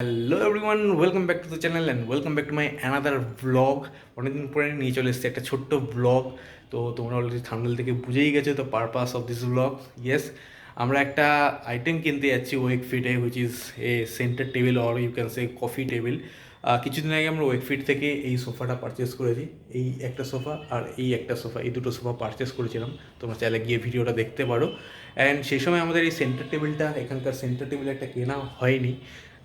Hello everyone, welcome back to the channel and welcome back to my another blog. অনেকদিন পরে নিয়ে চলে এসেছে একটা ছোট্ট ব্লগ। তো তোমরা অলরেডি থাম্বনেল থেকে বুঝেই গেছো the purpose of this blog. Yes, আমরা একটা আইটেম কিনতে যাচ্ছি ওয়েকফিটে, which is a centre table or you can say coffee table. কিছুদিন আগে আমরা ওয়েকফিট থেকে এই সোফাটা পারচেস করেছি। এই একটা সোফা আর এই একটা সোফা, এই দুটো সোফা পারচেস করেছিলাম। তোমরা চাইলে গিয়ে ভিডিওটা দেখতে পারো। অ্যান্ড সেই সময় আমাদের এই সেন্টার টেবিলটা, এখানকার সেন্টার টেবিল একটা কেনা হয়নি।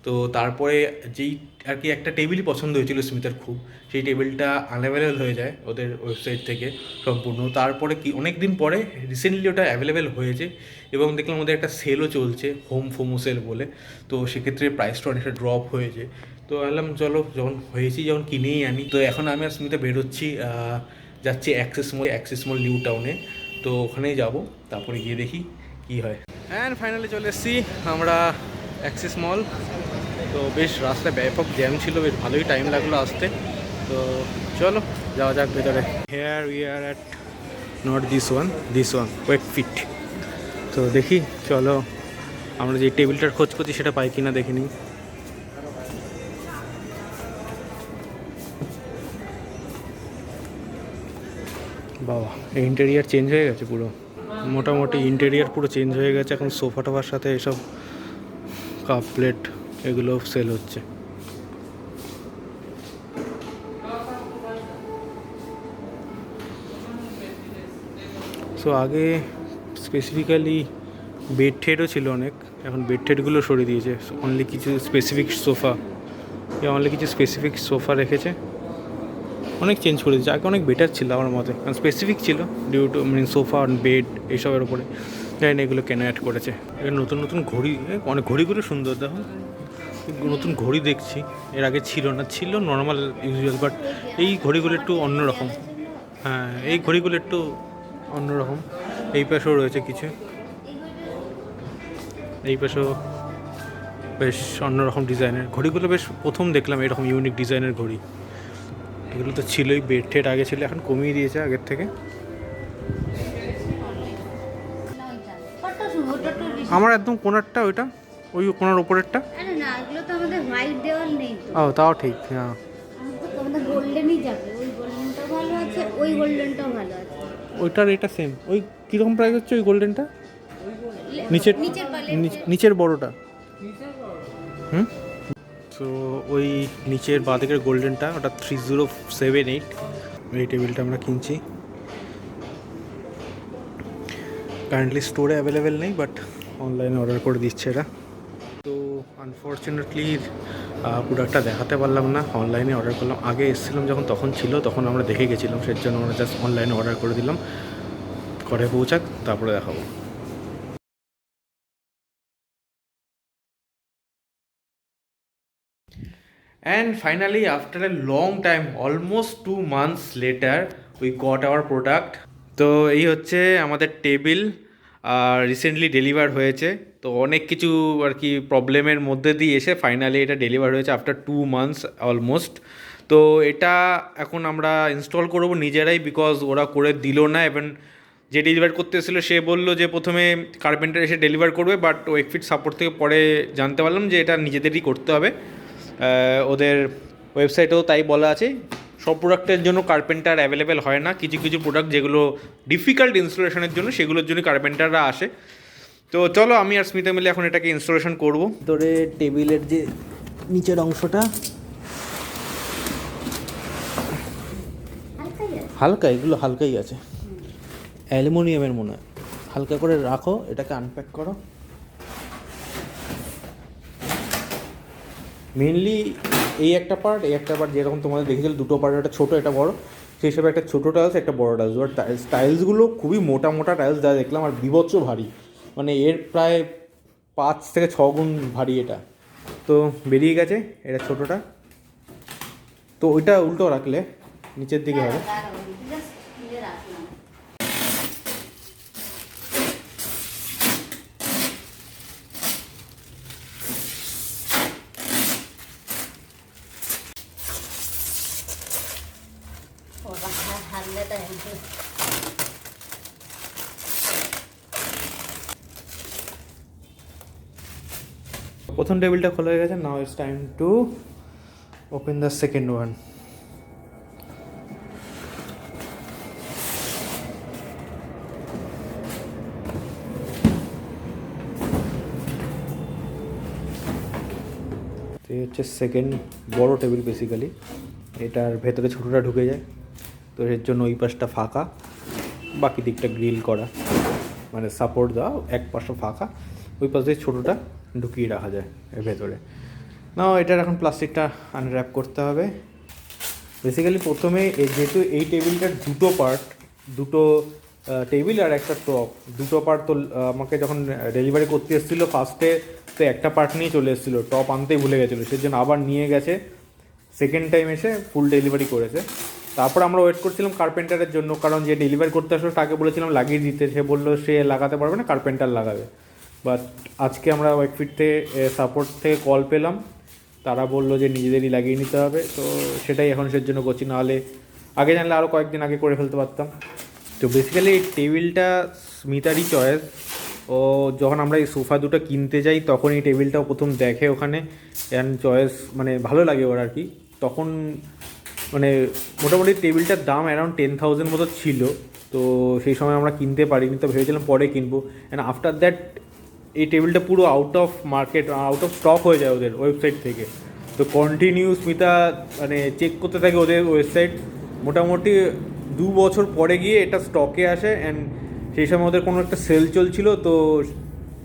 তো তারপরে যেই আর কি একটা টেবিলই পছন্দ হয়েছিল স্মিতার খুব, সেই টেবিলটা আনঅ্যাভেলেবেল হয়ে যায় ওদের ওয়েবসাইট থেকে সম্পূর্ণ। তারপরে কি অনেক দিন পরে রিসেন্টলি ওটা অ্যাভেলেবেল হয়েছে এবং দেখলাম ওদের একটা সেলও চলছে, হোম ফোমো সেল বলে। তো সেক্ষেত্রে প্রাইসটা অনেকটা ড্রপ হয়েছে। তো ভাবলাম চলো যখন হয়েছি যখন কিনেই আনি। তো এখন আমি আর স্মিতা বেরোচ্ছি, যাচ্ছি অ্যাক্সিস মল নিউ টাউনে। তো ওখানেই যাব, তারপরে গিয়ে দেখি কী হয়। অ্যান্ড ফাইনালি চলে এসেছি আমরা অ্যাক্সিস মল। তো বেশ রাস্তায় ব্যাপক জ্যাম ছিল, বেশ ভালোই টাইম লাগলো আসতে। তো চলো যাওয়া যাক ভেতরে। Here we are at not this one Wakefit. তো দেখি চলো আমরা যে টেবিলটার খোঁজ করছি সেটা পাই কিনা দেখে নিই। বাবা, ইন্টেরিয়ার চেঞ্জ হয়ে গেছে পুরো, মোটামুটি ইন্টেরিয়ার পুরো চেঞ্জ হয়ে গেছে। এখন সোফা টোফার সাথে এসব কাপ প্লেট এগুলো সেল হচ্ছে। সো আগে স্পেসিফিক্যালি বেড টেডও ছিল অনেক, এখন বেড টেডগুলো সরিয়ে দিয়েছে। অনলি কিছু স্পেসিফিক সোফা রেখেছে। অনেক চেঞ্জ করে দিয়েছে, আগে অনেক বেটার ছিল আমার মতে, কারণ স্পেসিফিক ছিল ডিউ টু মানে সোফা বেড এইসবের উপরে। জানি না এগুলো কেন অ্যাড করেছে। এর নতুন নতুন ঘড়ি, অনেক ঘড়িগুলো সুন্দর দেখো। নতুন ঘড়ি দেখছি, এর আগে ছিল না, ছিল নর্মাল ইউজুয়াল, বাট এই ঘড়িগুলো একটু অন্যরকম। হ্যাঁ, এই ঘড়িগুলো একটু অন্যরকম। এই পাশেও রয়েছে কিছু, এই পাশেও বেশ অন্যরকম ডিজাইনের ঘড়িগুলো। বেশ প্রথম দেখলাম এরকম ইউনিক ডিজাইনের ঘড়ি। এগুলো তো ছিলই, বেড টেড আগে ছিল, এখন কমিয়ে দিয়েছে আগের থেকে। আমার একদম কোনারটা ওইটা, ওই কোনার ওপরেরটা। ও তাও ঠিক, হ্যাঁ। ওইটার এটা সেম, ওই কীরকম প্রাইস হচ্ছে ওই গোল্ডেনটা? নিচের বড়টা। হুম। তো ওই নিচের বাঁদিকের গোল্ডেনটা, ওটা 3078। এই টেবিলটা আমরা কিনছি। কারেন্টলি স্টোরে অ্যাভেলেবেল নেই, বাট অনলাইনে অর্ডার করে দিচ্ছে এরা। তো আনফর্চুনেটলি প্রোডাক্টটা দেখাতে পারলাম না, অনলাইনে অর্ডার করলাম। আগে এসেছিলাম যখন, তখন ছিল, তখন আমরা দেখে গেছিলাম, সেই জন্য আমরা জাস্ট অনলাইনে অর্ডার করে দিলাম। ঘরে পৌঁছাক তারপরে দেখাবো। And finally, after a long time, almost 2 months later, we got our product. তো এই হচ্ছে আমাদের টেবিল, আর রিসেন্টলি ডেলিভার হয়েছে। তো অনেক কিছু আর কি প্রবলেমের মধ্যে দিয়ে এসে ফাইনালি এটা ডেলিভার হয়েছে আফটার 2 মান্থস অলমোস্ট। তো এটা এখন আমরা ইনস্টল করব নিজেরাই, বিকজ ওরা করে দিল না। এবং যে ডেলিভার করতে এসেছিলো সে বললো যে প্রথমে কার্পেন্টার এসে ডেলিভার করবে, বাট ওয়েকফিট সাপোর্ট থেকে পরে জানতে পারলাম যে এটা নিজেদেরই করতে হবে। ওদের ওয়েবসাইটেও তাই বলা আছে, সব প্রোডাক্টের জন্য কার্পেন্টার অ্যাভেলেবেল হয় না। কিছু কিছু প্রোডাক্ট যেগুলো ডিফিকাল্ট ইনস্টলেশনের জন্য, সেগুলোর জন্য কার্পেন্টাররা আসে। তো চলো আমি আর স্মিতা মিলে এখন এটাকে ইনস্টলেশন করব। ভিতরে টেবিলের যে নিচের অংশটা হালকা, এগুলো হালকাই আছে, অ্যালুমিনিয়ামের মনে হয়। হালকা করে রাখো, এটাকে আনপ্যাক করো। মেনলি এই একটা পার্ট যেরকম তোমাদের দেখেছিল দুটো পার্ট, একটা ছোটো একটা বড়, সেই হিসাবে একটা ছোটো টাইলস একটা বড় টাইলস। আর টাইলসগুলো খুবই মোটা মোটা টাইলস যা দেখলাম, আর বিভৎস ভারী, মানে এর প্রায় 5 থেকে 6 গুণ ভারী এটা। তো বেরিয়ে গেছে এটা ছোটোটা। তো ওইটা উল্টো রাখলে নিচের দিকে হবে। প্রথম টেবিলটা খোলা হয়ে গেছে, নাও it's time to open the second one. তো এই হচ্ছে সেকেন্ড বড় টেবিল বেসিক্যালি, এটার ভেতরে ছোটোটা ঢুকে যায়, তো এর জন্য ওই পাশটা ফাঁকা, বাকি দিকটা গ্রিল করা, মানে সাপোর্ট দেওয়া, এক পাশটা ফাঁকা, ওই পাশ দিয়ে ছোটোটা ঢুকিয়ে রাখা যায় এর ভেতরে। না, এটার এখন প্লাস্টিকটা আনর্যাপ করতে হবে। বেসিক্যালি প্রথমে যেহেতু এই টেবিলটার দুটো পার্ট, দুটো টেবিল আর একটা টপ, দুটো পার্ট তো আমাকে যখন ডেলিভারি করতে এসেছিলো ফার্স্টে তো একটা পার্ট নিয়ে চলে এসেছিলো, টপ আনতেই ভুলে গেছিলো, সেই জন্য আবার নিয়ে গেছে, সেকেন্ড টাইম এসে ফুল ডেলিভারি করেছে। তারপর আমরা ওয়েট করছিলাম কার্পেন্টারের জন্য, কারণ যে ডেলিভারি করতে আসলো তাকে বলেছিলাম লাগিয়ে দিতে, সে বললো সে লাগাতে পারবে না, কার্পেন্টার লাগাবে। বাট আজকে আমরা ওয়েকফিট থেকে সাপোর্ট থেকে কল পেলাম, তারা বললো যে নিজেদেরই লাগিয়ে নিতে হবে, তো সেটাই এখন সের জন্য করছি, নাহলে আগে জানলে আরও কয়েকদিন আগে করে ফেলতে পারতাম। তো বেসিক্যালি এই টেবিলটা স্মিতারই চয়েস, ও যখন আমরা এই সোফা দুটো কিনতে যাই তখন এই টেবিলটাও প্রথম দেখে ওখানে, অ্যান্ড চয়েস মানে ভালো লাগে ওর আর কি। তখন মানে মোটামুটি টেবিলটার দাম অ্যারাউন্ড 10,000 মতো ছিল, তো সেই সময় আমরা কিনতে পারিনি, তো ভেবেছিলাম পরে কিনবো। অ্যান্ড আফটার দ্যাট এই টেবিলটা পুরো out of market, out of stock হয়ে যায় ওদের ওয়েবসাইট থেকে, তো কন্টিনিউ স্মিতা মানে চেক করতে থাকে ওদের ওয়েবসাইট, মোটামুটি 2 বছর পরে গিয়ে এটা স্টকে আসে। অ্যান্ড সেই সময় ওদের কোনো একটা সেল চলছিল, তো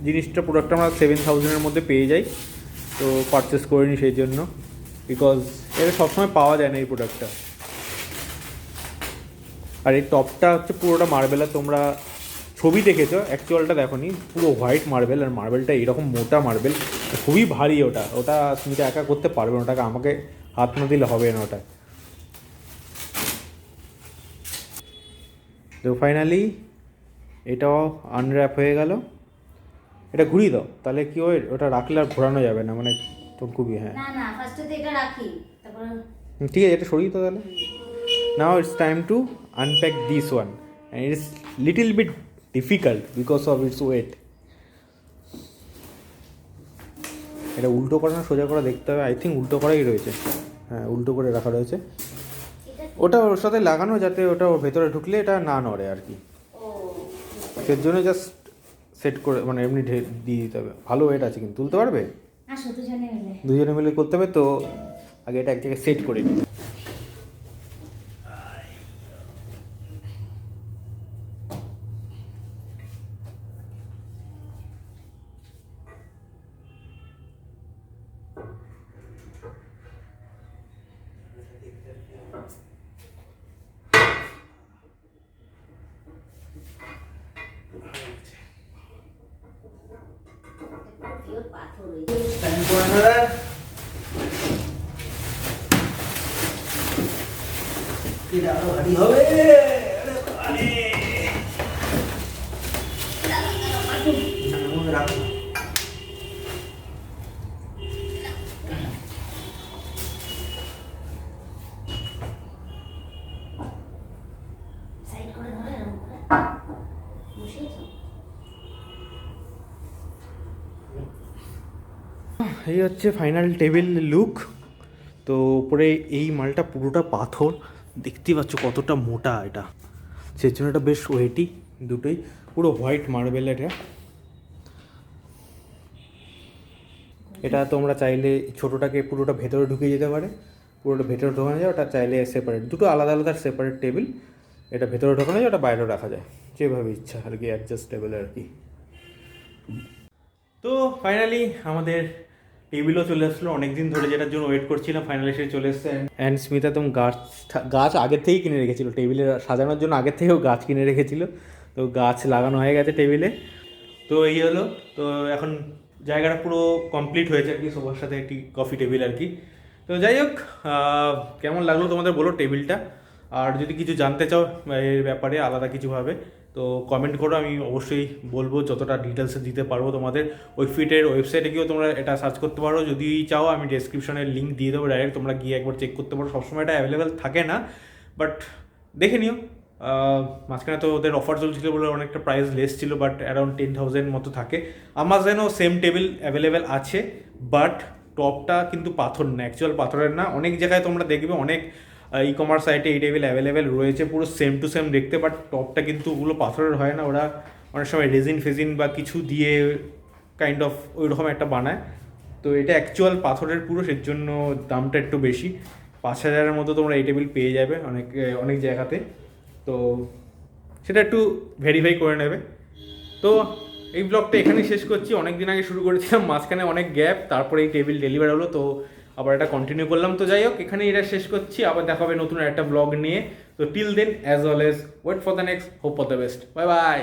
জিনিসটা প্রোডাক্টটা আমরা 7,000-এর মধ্যে পেয়ে যাই, তো পারচেস করে নিই সেই জন্য, বিকজ এটা সবসময় পাওয়া যায় না এই প্রোডাক্টটা। আর এই টপটা হচ্ছে পুরোটা মার্বেল, আর তোমরা ছবি দেখেছো, অ্যাকচুয়ালটা দেখো নি, পুরো হোয়াইট মার্বেল, আর মার্বেলটা এরকম মোটা মার্বেল, খুবই ভারী, ওটা স্মিতা একা করতে পারবে না, ওটাকে আমাকে হাত না দিলে হবে না ওটা। তো ফাইনালি এটাও আনর্যাপ হয়ে গেল, এটা ঘুরিয়ে দাও, তাহলে কি হয় ওটা রাখলে আর ঘোরানো যাবে না, মানে তোর খুবই, হ্যাঁ না না ফার্স্টে তো এটা রাখি, তারপর ঠিক আছে, এটা সরিয়ে তো তাহলে। Now it's time to unpack this one, and it's little bit difficult because of its weight. এটা উল্টো করা না সোজা করা দেখতে হবে, আই থিঙ্ক উল্টো করাই রয়েছে, হ্যাঁ উল্টো করে রাখা রয়েছে, ওটা ওর সাথে লাগানো যাতে ওটা ওর ভেতরে ঢুকলে এটা না নড়ে আর কি, ও সের জন্য জাস্ট সেট করে মানে এমনি দিয়ে দিতে হবে। ভালো ওয়েট আছে কিন্তু, তুলতে পারবে? আসো দুজনে মিলে। দুজনে মিলে করতে হবে, তো আগে এটা এক জায়গায় সেট করে নিই। পিওর পাথর এটা আরো ভারী হবে, সাইড করে ধরে এরকম করে বসিয়েছো। এই হচ্ছে ফাইনাল টেবিল লুক। তো উপরে এই মালটা পুরোটা পাথর, দেখতেই পাচ্ছ কতটা মোটা এটা, সেই জন্য এটা বেশ ওয়েটি, দুটোই পুরো হোয়াইট মার্বেল। এটা তোমরা চাইলে ছোটোটাকে পুরোটা ভেতরে ঢুকিয়ে যেতে পারে, পুরোটা ভেতরে ঢোকানো যায়, ওটা চাইলে সেপারেট, দুটো আলাদা আলাদা সেপারেট টেবিল, এটা ভেতরে ঢোকানো যায়, ওটা বাইরেও রাখা যায়, যেভাবে ইচ্ছা আর কি, অ্যাডজাস্টেবল আর কি। তো ফাইনালি আমাদের টেবিলও চলে আসলো, অনেকদিন ধরে যেটার জন্য ওয়েট করছিলাম ফাইনালি সে চলে এসছে। অ্যান্ড স্মিতা তো গাছ আগের থেকেই কিনে রেখেছিলো, টেবিলে সাজানোর জন্য আগের থেকেও গাছ কিনে রেখেছিলো, তো গাছ লাগানো হয়ে গেছে টেবিলে। তো এই হলো, তো এখন জায়গাটা পুরো কমপ্লিট হয়েছে আর কি, সবার সাথে একটি কফি টেবিল আর কি। তো যাই হোক, কেমন লাগলো তোমাদের বলো টেবিলটা, আর যদি কিছু জানতে চাও এর ব্যাপারে আলাদা কিছুভাবে তো কমেন্ট করো, আমি অবশ্যই বলবো, যতটা ডিটেলসে দিতে পারবো তোমাদের। ওয়েকফিটের ওয়েবসাইটে গিয়েও তোমরা এটা সার্চ করতে পারো, যদি চাও আমি ডেসক্রিপশনের লিঙ্ক দিয়ে দেবো, ডাইরেক্ট তোমরা গিয়ে একবার চেক করতে পারো, সবসময় এটা অ্যাভেলেবেল থাকে না, বাট দেখে নিও মাঝখানে তো ওদের অফার চলছিল বলে অনেকটা প্রাইস লেস ছিল, বাট অ্যারাউন্ড 10,000 মতো থাকে। আমাজনেও সেম টেবিল অ্যাভেলেবেল আছে, বাট টপটা কিন্তু পাথর না, অ্যাকচুয়াল পাথরের না। অনেক জায়গায় তোমরা দেখবে, অনেক ই কমার্স সাইটে এই টেবিল অ্যাভেলেবেল রয়েছে পুরো সেম টু সেম দেখতে, বাট টপটা কিন্তু ওগুলো পাথরের হয় না, ওরা অনেক সময় রেজিন ফেজিন বা কিছু দিয়ে কাইন্ড অফ ওই রকম একটা বানায়। তো এটা অ্যাকচুয়াল পাথরের পুরো, সের জন্য দামটা একটু বেশি। 5,000-এর মতো তোমরা এই টেবিল পেয়ে যাবে অনেক অনেক জায়গাতে, তো সেটা একটু ভেরিফাই করে নেবে। তো এই ব্লগটা এখানেই শেষ করছি। অনেক দিন আগে শুরু করেছিলাম, মাঝখানে অনেক গ্যাপ, তারপরে এই টেবিল ডেলিভার হলো, তো আবার এটা কন্টিনিউ করলাম। তো যাই হোক, এখানে এটা শেষ করছি, আবার দেখা হবে নতুন একটা ব্লগ নিয়ে। তো till then, as always, wait for the next, hope for the best, bye by.